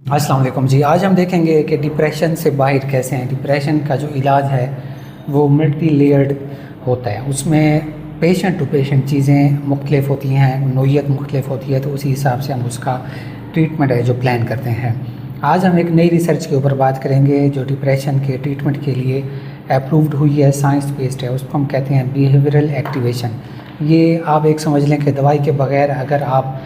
अस्सलाम वालेकुम जी। आज हम देखेंगे कि डिप्रेशन से बाहर कैसे हैं। डिप्रेशन का जो इलाज है वो मल्टी लेयर्ड होता है। उसमें पेशेंट टू पेशेंट चीज़ें मुख्तलिफ होती हैं, नोयत मुख्तलिफ होती है, तो उसी हिसाब से हम उसका ट्रीटमेंट है जो प्लान करते हैं। आज हम एक नई रिसर्च के ऊपर बात करेंगे जो डिप्रेशन के ट्रीटमेंट के लिए अप्रूव्ड हुई है, साइंस बेस्ड है। उसको हम कहते हैं बिहेवियरल एक्टिवेशन। ये आप एक समझ लें कि दवाई के बगैर अगर आप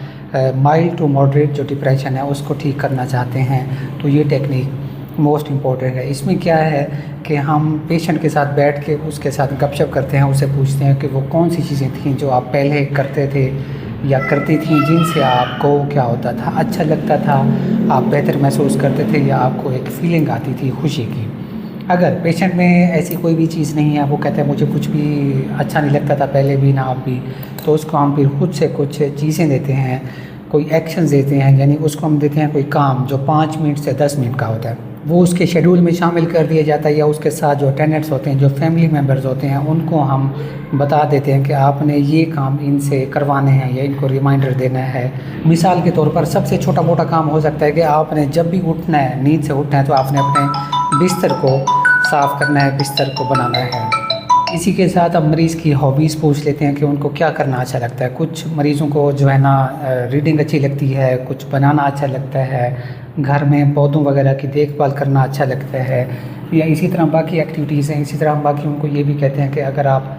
माइल्ड टू मॉडरेट जो डिप्रेशन है उसको ठीक करना चाहते हैं तो ये टेक्निक मोस्ट इम्पॉर्टेंट है। इसमें क्या है कि हम पेशेंट के साथ बैठ के उसके साथ गपशप करते हैं, उससे पूछते हैं कि वो कौन सी चीज़ें थीं जो आप पहले करते थे या करती थी, जिनसे आपको क्या होता था, अच्छा लगता था, आप बेहतर महसूस करते थे या आपको एक फ़ीलिंग आती थी खुशी की। अगर पेशेंट में ऐसी कोई भी चीज़ नहीं है, वो कहते हैं मुझे कुछ भी अच्छा नहीं लगता था पहले भी ना अब भी, तो उसको हम फिर खुद से कुछ चीज़ें देते हैं, कोई एक्शंस देते हैं, यानी उसको हम देते हैं कोई काम जो 5 मिनट से 10 मिनट का होता है, वो उसके शेड्यूल में शामिल कर दिया जाता है। या उसके साथ जो अटेंडेंट्स होते हैं, जो फैमिली मेम्बर्स होते हैं, उनको हम बता देते हैं कि आपने ये काम इनसे करवाने हैं या इनको रिमाइंडर देना है। मिसाल के तौर पर सबसे छोटा मोटा काम हो सकता है कि आपने जब भी उठना है, नींद से उठना है, तो आपने अपने बिस्तर को साफ़ करना है, बिस्तर को बनाना है। इसी के साथ अब मरीज़ की हॉबीज़ पूछ लेते हैं कि उनको क्या करना अच्छा लगता है। कुछ मरीज़ों को जो है ना रीडिंग अच्छी लगती है, कुछ बनाना अच्छा लगता है, घर में पौधों वगैरह की देखभाल करना अच्छा लगता है, या इसी तरह बाकी एक्टिविटीज़ हैं। इसी तरह हम बाकी उनको ये भी कहते हैं कि अगर आप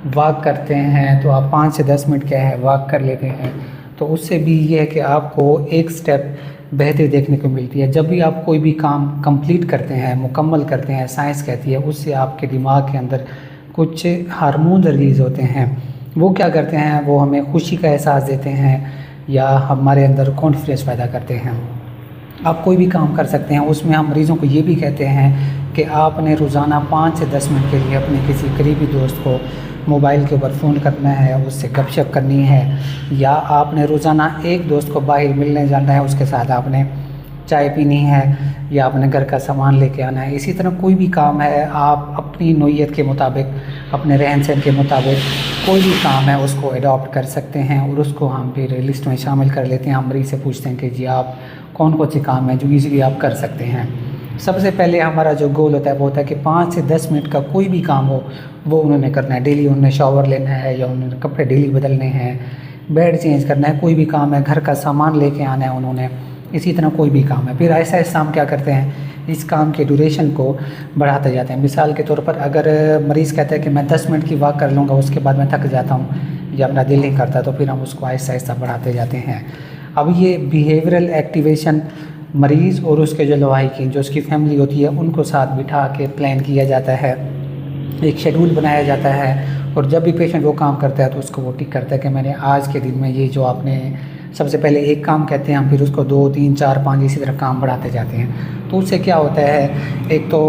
वॉक करते हैं तो आप 5 से 10 मिनट क्या है वॉक कर लेते हैं, तो उससे भी ये है कि आपको एक स्टेप बेहतर देखने को मिलती है। जब भी आप कोई भी काम कंप्लीट करते हैं, मुकम्मल करते हैं, साइंस कहती है उससे आपके दिमाग के अंदर कुछ हार्मोन रिलीज़ होते हैं। वो क्या करते हैं, वो हमें खुशी का एहसास देते हैं या हमारे अंदर कॉन्फिडेंस पैदा करते हैं। आप कोई भी काम कर सकते हैं। उसमें हम मरीज़ों को ये भी कहते हैं कि आपने रोज़ाना 5 से 10 मिनट के लिए अपने किसी करीबी दोस्त को मोबाइल के ऊपर फ़ोन करना है, उससे गपशप करनी है, या आपने रोज़ाना एक दोस्त को बाहर मिलने जाना है, उसके साथ आपने चाय पीनी है, या अपने घर का सामान लेके आना है। इसी तरह कोई भी काम है, आप अपनी नोयत के मुताबिक, अपने रहन सहन के मुताबिक कोई भी काम है उसको अडॉप्ट कर सकते हैं और उसको हम फिर लिस्ट में शामिल कर लेते हैं। हम मरीज़ से पूछते हैं कि जी आप कौन कौन से काम हैं जो ईज़िली आप कर सकते हैं। सबसे पहले हमारा जो गोल होता है वो होता है कि 5 से 10 मिनट का कोई भी काम हो वो उन्होंने करना है। डेली उन्होंने शावर लेना है, या उन्होंने कपड़े डेली बदलने हैं, बेड चेंज करना है, कोई भी काम है, घर का सामान लेके आना है उन्होंने, इसी तरह कोई भी काम है। फिर ऐसा ऐसा हम क्या करते हैं, इस काम के ड्यूरेशन को बढ़ाते जाते हैं। मिसाल के तौर पर अगर मरीज़ कहता है कि मैं 10 मिनट की वॉक कर लूँगा, उसके बाद मैं थक जाता हूँ या अपना दिल नहीं करता, तो फिर हम उसको आहिस्ता आहिस्ता बढ़ाते जाते हैं। अब ये बिहेवियरल एक्टिवेशन मरीज़ और उसके जो लवाहिकीन, जो उसकी फैमिली होती है, उनको साथ बिठा के प्लान किया जाता है, एक शेड्यूल बनाया जाता है, और जब भी पेशेंट वो काम करता है तो उसको वो टिक करता है कि मैंने आज के दिन में ये जो आपने सबसे पहले एक काम कहते हैं हम, फिर उसको 2, 3, 4, 5 इसी तरह काम बढ़ाते जाते हैं। तो उससे क्या होता है, एक तो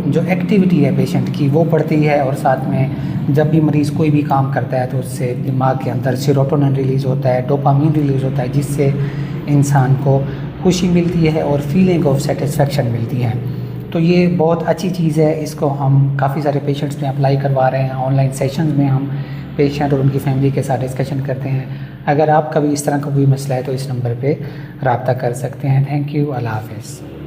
जो एक्टिविटी है पेशेंट की वो बढ़ती है, और साथ में जब भी मरीज़ कोई भी काम करता है तो उससे दिमाग के अंदर सेरोटोनिन रिलीज़ होता है, डोपामीन रिलीज़ होता है, जिससे इंसान को खुशी मिलती है और फीलिंग ऑफ सेटिस्फेक्शन मिलती है। तो ये बहुत अच्छी चीज़ है। इसको हम काफ़ी सारे पेशेंट्स में अप्लाई करवा रहे हैं। ऑनलाइन सेशंस में हम पेशेंट और उनकी फैमिली के साथ डिस्कशन करते हैं। अगर आपका भी इस तरह का कोई मसला है तो इस नंबर पे रब्ता कर सकते हैं। Thank you. अल्लाह हाफ़िज़।